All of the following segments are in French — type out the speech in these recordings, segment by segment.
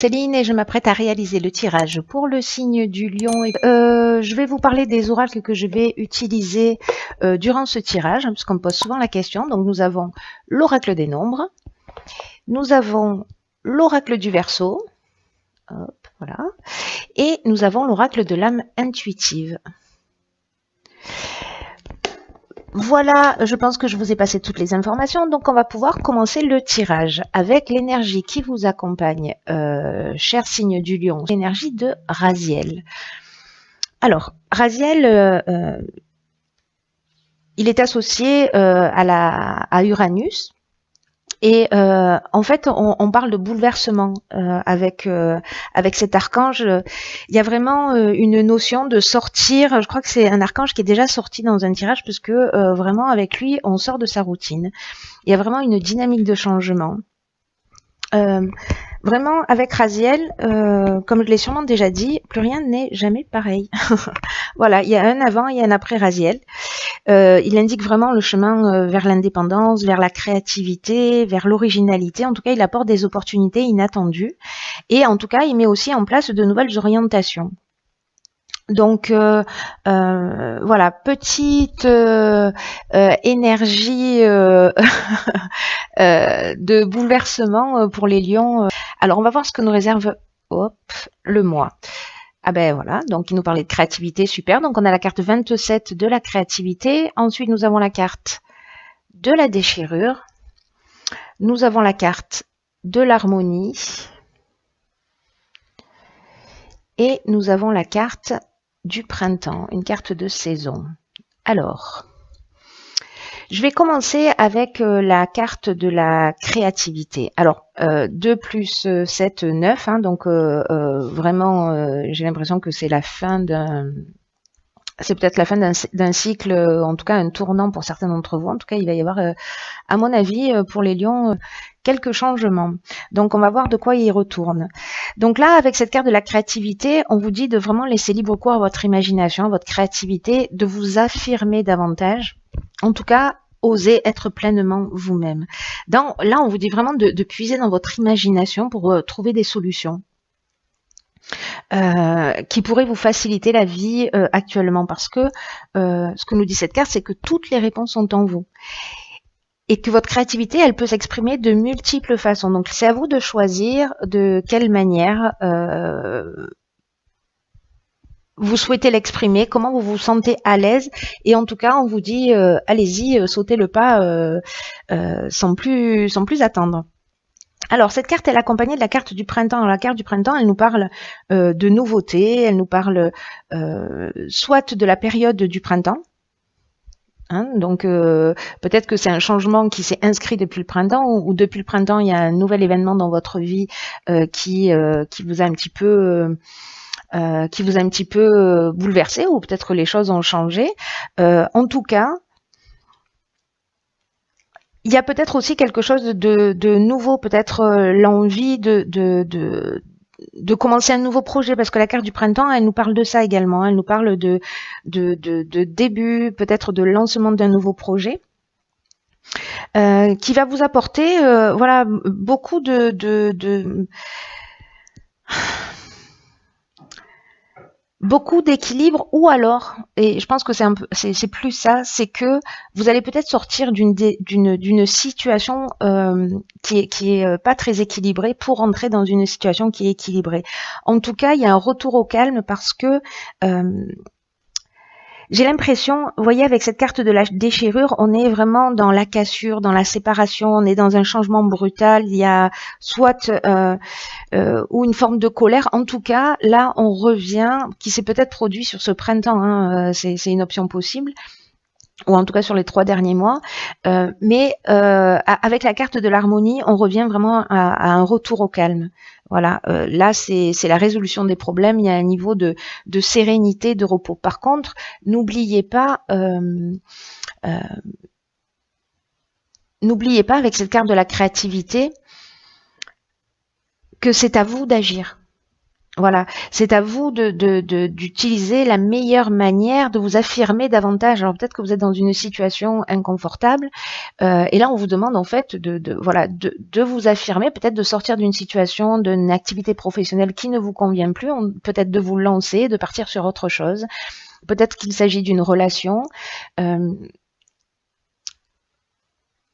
Céline et je m'apprête à réaliser le tirage pour le signe du lion. Je vais vous parler des oracles que je vais utiliser durant ce tirage, hein, puisqu'on me pose souvent la question. Donc nous avons l'oracle des nombres, nous avons l'oracle du Verseau, hop, voilà, et nous avons l'oracle de l'âme intuitive. Voilà, je pense que je vous ai passé toutes les informations, donc on va pouvoir commencer le tirage avec l'énergie qui vous accompagne, cher signe du lion, l'énergie de Raziel. Alors, Raziel, il est associé à Uranus. Et en fait, on parle de bouleversement avec cet archange. Il y a vraiment une notion de sortir. Je crois que c'est un archange qui est déjà sorti dans un tirage, puisque vraiment avec lui, on sort de sa routine. Il y a vraiment une dynamique de changement. Vraiment, avec Raziel, comme je l'ai sûrement déjà dit, plus rien n'est jamais pareil. Voilà, il y a un avant et un après Raziel. Il indique vraiment le chemin vers l'indépendance, vers la créativité, vers l'originalité. En tout cas, il apporte des opportunités inattendues. Et en tout cas, il met aussi en place de nouvelles orientations. Donc voilà, petite énergie de bouleversement pour les lions. Alors on va voir ce que nous réserve le mois. Ah ben voilà, donc il nous parlait de créativité, super. Donc on a la carte 27 de la créativité. Ensuite nous avons la carte de la déchirure. Nous avons la carte de l'harmonie. Et nous avons la carte du printemps, une carte de saison. Alors, je vais commencer avec la carte de la créativité. Alors, 2 plus 7, 9, hein, donc vraiment, j'ai l'impression que c'est la fin d'un... C'est peut-être la fin d'un cycle, en tout cas un tournant pour certains d'entre vous. En tout cas, il va y avoir, à mon avis, pour les lions, quelques changements. Donc, on va voir de quoi il retourne. Donc là, avec cette carte de la créativité, on vous dit de vraiment laisser libre cours à votre imagination, à votre créativité, de vous affirmer davantage. En tout cas, osez être pleinement vous-même. Là, on vous dit vraiment de puiser dans votre imagination pour trouver des solutions. Qui pourrait vous faciliter la vie actuellement, parce que ce que nous dit cette carte, c'est que toutes les réponses sont en vous et que votre créativité, elle peut s'exprimer de multiples façons. Donc c'est à vous de choisir de quelle manière vous souhaitez l'exprimer, comment vous vous sentez à l'aise, et en tout cas on vous dit allez-y, sautez le pas sans plus attendre. Alors, cette carte, elle est accompagnée de la carte du printemps. Alors, la carte du printemps, elle nous parle de nouveautés, elle nous parle soit de la période du printemps, hein, donc peut-être que c'est un changement qui s'est inscrit depuis le printemps, ou depuis le printemps, il y a un nouvel événement dans votre vie qui vous a un petit peu... bouleversé, ou peut-être les choses ont changé. En tout cas, il y a peut-être aussi quelque chose de nouveau, peut-être l'envie de commencer un nouveau projet, parce que la carte du printemps, elle nous parle de ça également. Elle nous parle de début, peut-être de lancement d'un nouveau projet, qui va vous apporter, voilà, beaucoup beaucoup d'équilibre, ou alors, et je pense que c'est plus ça, c'est que vous allez peut-être sortir d'une situation qui est pas très équilibrée, pour entrer dans une situation qui est équilibrée. En tout cas, il y a un retour au calme, parce que j'ai l'impression, vous voyez, avec cette carte de la déchirure, on est vraiment dans la cassure, dans la séparation, on est dans un changement brutal. Il y a soit ou une forme de colère. En tout cas, là, on revient, qui s'est peut-être produit sur ce printemps, hein, c'est une option possible, ou en tout cas sur les 3 derniers mois. Mais avec la carte de l'harmonie, on revient vraiment à un retour au calme. Voilà, là c'est la résolution des problèmes, il y a un niveau de sérénité, de repos. Par contre, n'oubliez pas avec cette carte de la créativité que c'est à vous d'agir. Voilà, c'est à vous d'utiliser la meilleure manière de vous affirmer davantage. Alors peut-être que vous êtes dans une situation inconfortable, et là on vous demande en fait voilà de vous affirmer, peut-être de sortir d'une situation, d'une activité professionnelle qui ne vous convient plus, peut-être de vous lancer, de partir sur autre chose. Peut-être qu'il s'agit d'une relation. Euh,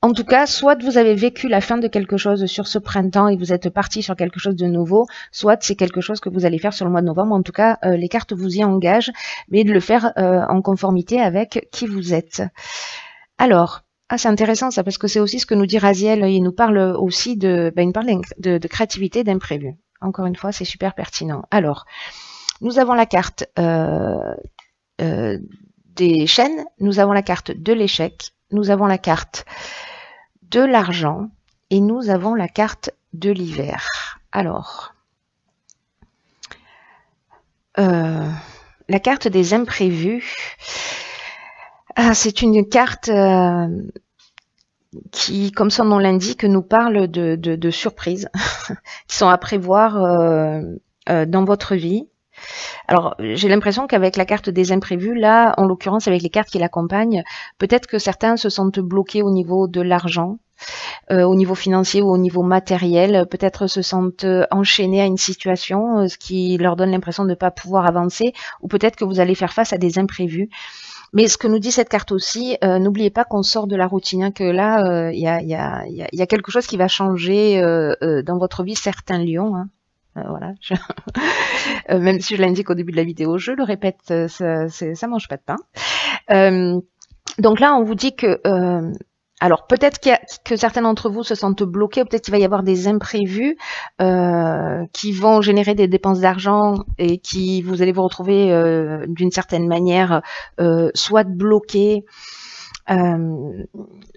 En tout cas, soit vous avez vécu la fin de quelque chose sur ce printemps et vous êtes parti sur quelque chose de nouveau, soit c'est quelque chose que vous allez faire sur le mois de novembre. En tout cas, les cartes vous y engagent, mais de le faire en conformité avec qui vous êtes. Alors, c'est intéressant ça, parce que c'est aussi ce que nous dit Raziel. Il nous parle aussi il parle de créativité, d'imprévu. Encore une fois, c'est super pertinent. Alors, nous avons la carte des chaînes, nous avons la carte de l'échec, nous avons la carte de l'argent et nous avons la carte de l'hiver. Alors, la carte des imprévus, c'est une carte qui, comme son nom l'indique, nous parle de surprises qui sont à prévoir dans votre vie. Alors, j'ai l'impression qu'avec la carte des imprévus, là, en l'occurrence avec les cartes qui l'accompagnent, peut-être que certains se sentent bloqués au niveau de l'argent, au niveau financier ou au niveau matériel, peut-être se sentent enchaînés à une situation, ce qui leur donne l'impression de ne pas pouvoir avancer, ou peut-être que vous allez faire face à des imprévus. Mais ce que nous dit cette carte aussi, n'oubliez pas qu'on sort de la routine, hein, que là, il y a quelque chose qui va changer dans votre vie, certains lions. Hein. Voilà. Même si je l'indique au début de la vidéo, je le répète, ça mange pas de pain. Donc là, on vous dit que alors peut-être que certains d'entre vous se sentent bloqués, peut-être qu'il va y avoir des imprévus qui vont générer des dépenses d'argent et qui vous allez vous retrouver d'une certaine manière soit bloqués,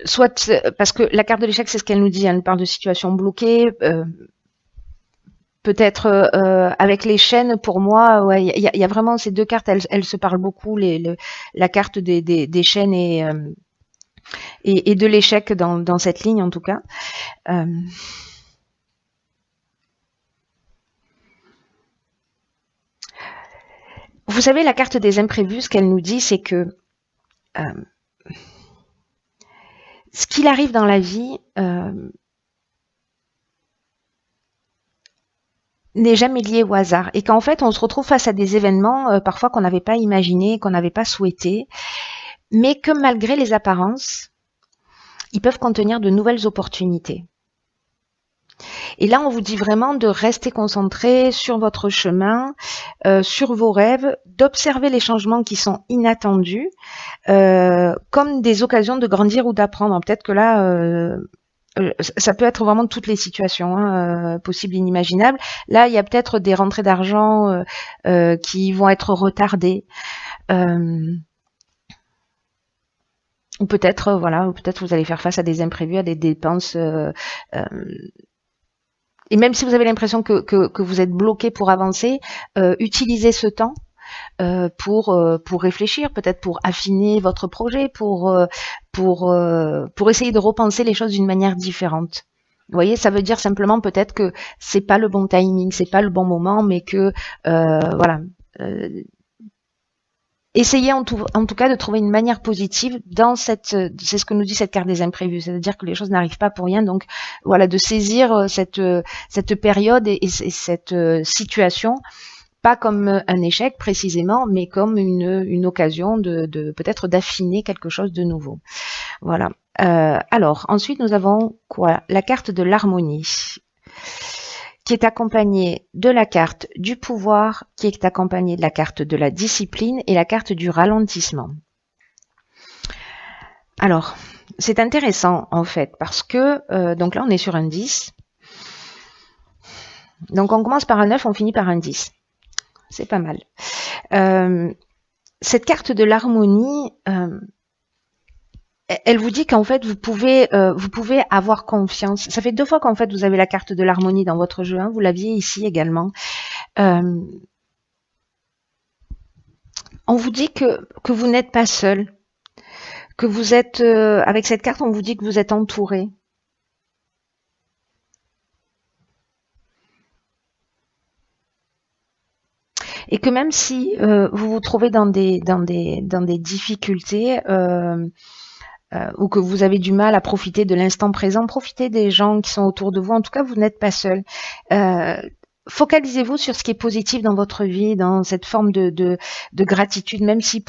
soit parce que la carte de l'échec, c'est ce qu'elle nous dit, elle nous parle de situations bloquées. Peut-être avec les chaînes, pour moi, ouais, il y a vraiment ces deux cartes, elles se parlent beaucoup, la carte des chaînes et de l'échec dans cette ligne en tout cas. Vous savez, la carte des imprévus, ce qu'elle nous dit, c'est que ce qu'il arrive dans la vie n'est jamais lié au hasard et qu'en fait on se retrouve face à des événements parfois qu'on n'avait pas imaginé, qu'on n'avait pas souhaité, mais que malgré les apparences, ils peuvent contenir de nouvelles opportunités. Et là, on vous dit vraiment de rester concentré sur votre chemin, sur vos rêves, d'observer les changements qui sont inattendus, comme des occasions de grandir ou d'apprendre. Peut-être que là, ça peut être vraiment toutes les situations possibles et inimaginables. Là, il y a peut-être des rentrées d'argent qui vont être retardées. Ou peut-être, voilà, peut-être vous allez faire face à des imprévus, à des dépenses. Et même si vous avez l'impression que vous êtes bloqué pour avancer, utilisez ce temps pour réfléchir, peut-être pour affiner votre projet, pour essayer de repenser les choses d'une manière différente. Vous voyez, ça veut dire simplement peut-être que c'est pas le bon timing, c'est pas le bon moment, mais que voilà. Essayez en tout cas de trouver une manière positive dans c'est ce que nous dit cette carte des imprévus, c'est-à-dire que les choses n'arrivent pas pour rien, donc voilà, de saisir cette période et cette situation, pas comme un échec précisément, mais comme une occasion de peut-être d'affiner quelque chose de nouveau. Voilà. Alors, ensuite, nous avons quoi? La carte de l'harmonie, qui est accompagnée de la carte du pouvoir, qui est accompagnée de la carte de la discipline et la carte du ralentissement. Alors, c'est intéressant en fait, parce que, donc là on est sur un 10. Donc on commence par un 9, on finit par un 10. C'est pas mal. Cette carte de l'harmonie, elle vous dit qu'en fait vous pouvez avoir confiance. Ça fait 2 fois qu'en fait vous avez la carte de l'harmonie dans votre jeu. Hein. Vous l'aviez ici également. On vous dit que vous n'êtes pas seul, que vous êtes avec cette carte, on vous dit que vous êtes entouré. et que même si vous vous trouvez dans des difficultés, ou que vous avez du mal à profiter de l'instant présent, profitez des gens qui sont autour de vous. En tout cas, vous n'êtes pas seul. Focalisez-vous sur ce qui est positif dans votre vie, dans cette forme de gratitude, même si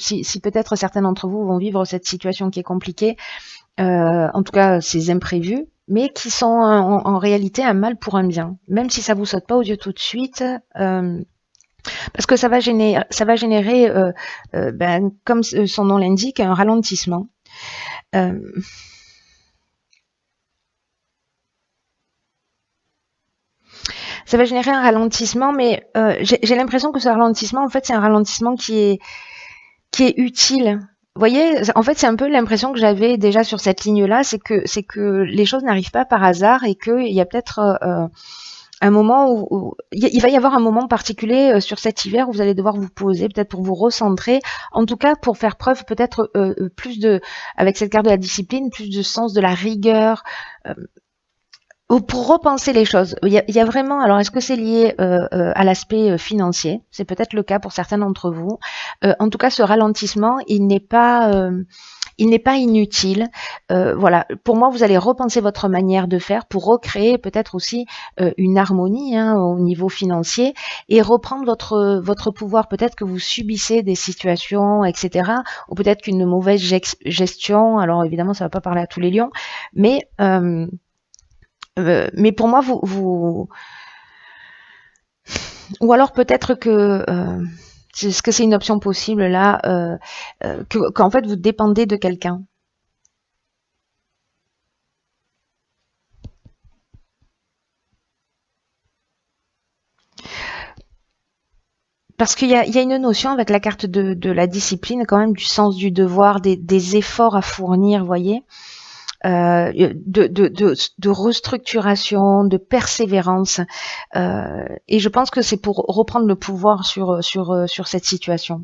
si peut-être certains d'entre vous vont vivre cette situation qui est compliquée, en tout cas ces imprévus, mais qui sont en réalité un mal pour un bien, même si ça vous saute pas aux yeux tout de suite. Parce que ça va générer, comme son nom l'indique, un ralentissement. Ça va générer un ralentissement, mais j'ai l'impression que ce ralentissement, en fait, c'est un ralentissement qui est utile. Vous voyez, en fait, c'est un peu l'impression que j'avais déjà sur cette ligne-là, c'est que les choses n'arrivent pas par hasard et qu'il y a peut-être un moment où il va y avoir un moment particulier sur cet hiver où vous allez devoir vous poser, peut-être pour vous recentrer, en tout cas pour faire preuve peut-être avec cette carte de la discipline, plus de sens de la rigueur, pour repenser les choses. Il y a vraiment, alors est-ce que c'est lié à l'aspect financier? C'est peut-être le cas pour certains d'entre vous. En tout cas, ce ralentissement, il n'est pas inutile. Voilà, pour moi, vous allez repenser votre manière de faire pour recréer peut-être aussi une harmonie au niveau financier et reprendre votre pouvoir. Peut-être que vous subissez des situations, etc. Ou peut-être qu'une mauvaise gestion. Alors évidemment, ça va pas parler à tous les lions, mais pour moi, ou alors peut-être que est-ce que c'est une option possible là, qu'en fait vous dépendez de quelqu'un. Parce qu'il y a une notion avec la carte de la discipline, quand même, du sens du devoir, des efforts à fournir, vous voyez, de restructuration, de persévérance. Et je pense que c'est pour reprendre le pouvoir sur cette situation.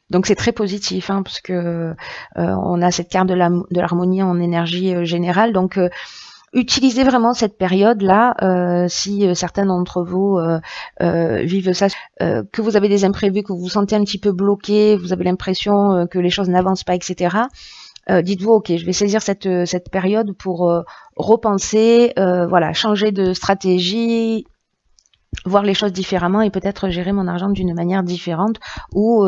Donc c'est très positif, parce que on a cette carte de l'harmonie en énergie générale. Donc utilisez vraiment cette période-là, si certains d'entre vous vivent ça, que vous avez des imprévus, que vous vous sentez un petit peu bloqué, vous avez l'impression que les choses n'avancent pas, etc. Dites-vous, ok, je vais saisir cette période pour repenser, voilà, changer de stratégie, voir les choses différemment et peut-être gérer mon argent d'une manière différente ou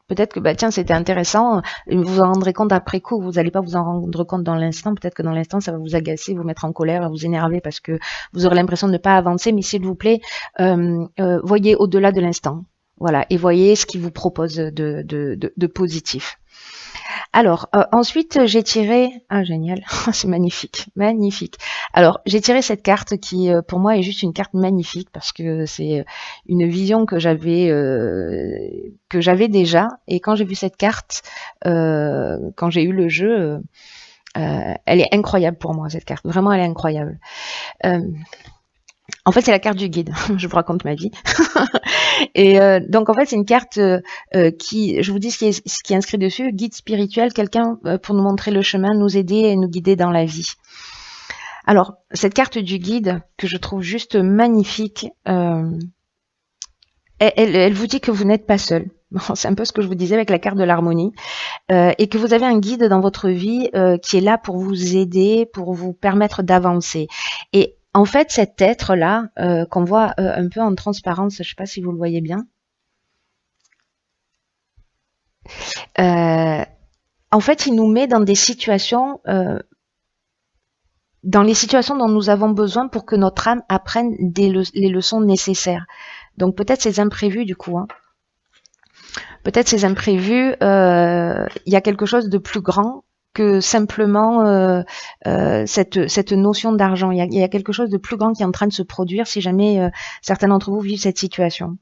peut-être que tiens, c'était intéressant, vous vous en rendrez compte après coup, vous n'allez pas vous en rendre compte dans l'instant, peut-être que dans l'instant ça va vous agacer, vous mettre en colère, vous énerver parce que vous aurez l'impression de ne pas avancer, mais s'il vous plaît, voyez au-delà de l'instant, voilà, et voyez ce qu'il vous propose de positif. Alors, ensuite, j'ai tiré... Ah, génial, c'est magnifique, magnifique. Alors, j'ai tiré cette carte qui, pour moi, est juste une carte magnifique parce que c'est une vision que j'avais déjà. Et quand j'ai vu cette carte, quand j'ai eu le jeu, elle est incroyable pour moi, cette carte. Vraiment, elle est incroyable. En fait, c'est la carte du guide. Je vous raconte ma vie. Et donc, en fait, c'est une carte qui, je vous dis ce qui est inscrit dessus, guide spirituel, quelqu'un pour nous montrer le chemin, nous aider et nous guider dans la vie. Alors, cette carte du guide, que je trouve juste magnifique, elle vous dit que vous n'êtes pas seul. C'est un peu ce que je vous disais avec la carte de l'harmonie. Et que vous avez un guide dans votre vie qui est là pour vous aider, pour vous permettre d'avancer. Et en fait, cet être-là, qu'on voit un peu en transparence, je ne sais pas si vous le voyez bien, en fait, il nous met dans des situations, dans les situations dont nous avons besoin pour que notre âme apprenne les leçons nécessaires. Donc peut-être ces imprévus du coup. Peut-être ces imprévus, il y a quelque chose de plus grand que simplement cette notion d'argent. Il y a quelque chose de plus grand qui est en train de se produire si jamais certains d'entre vous vivent cette situation.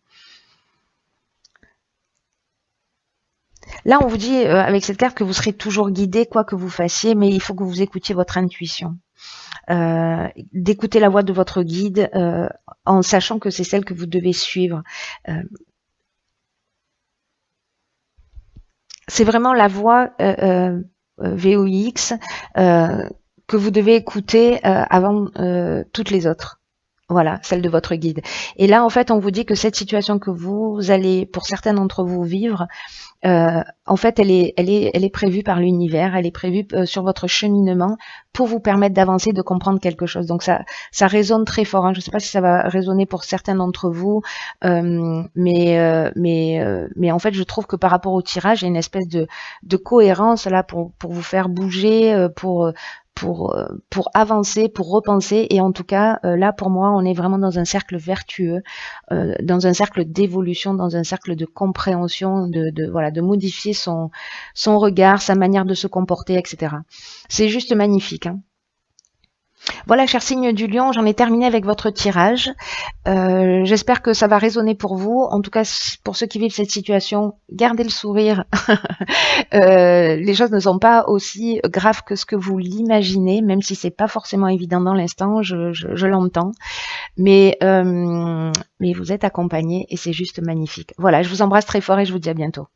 Là, on vous dit avec cette carte que vous serez toujours guidé, quoi que vous fassiez, mais il faut que vous écoutiez votre intuition. D'écouter la voix de votre guide en sachant que c'est celle que vous devez suivre. C'est vraiment la voix VOX que vous devez écouter avant toutes les autres. Voilà, celle de votre guide. Et là, en fait, on vous dit que cette situation que vous allez, pour certains d'entre vous, vivre, en fait, elle est prévue par l'univers, elle est prévue sur votre cheminement pour vous permettre d'avancer, de comprendre quelque chose. Donc ça résonne très fort. Hein. Je ne sais pas si ça va résonner pour certains d'entre vous, mais en fait, je trouve que par rapport au tirage, il y a une espèce de cohérence là pour vous faire bouger, pour avancer, pour repenser. Et en tout cas, là, pour moi, on est vraiment dans un cercle vertueux, dans un cercle d'évolution, dans un cercle de compréhension, voilà, de modifier son regard, sa manière de se comporter, etc. C'est juste magnifique. Hein. Voilà, cher signe du lion, j'en ai terminé avec votre tirage. J'espère que ça va résonner pour vous. En tout cas, pour ceux qui vivent cette situation, gardez le sourire. Les choses ne sont pas aussi graves que ce que vous l'imaginez, même si c'est pas forcément évident dans l'instant, je l'entends. Mais vous êtes accompagné et c'est juste magnifique. Voilà, je vous embrasse très fort et je vous dis à bientôt.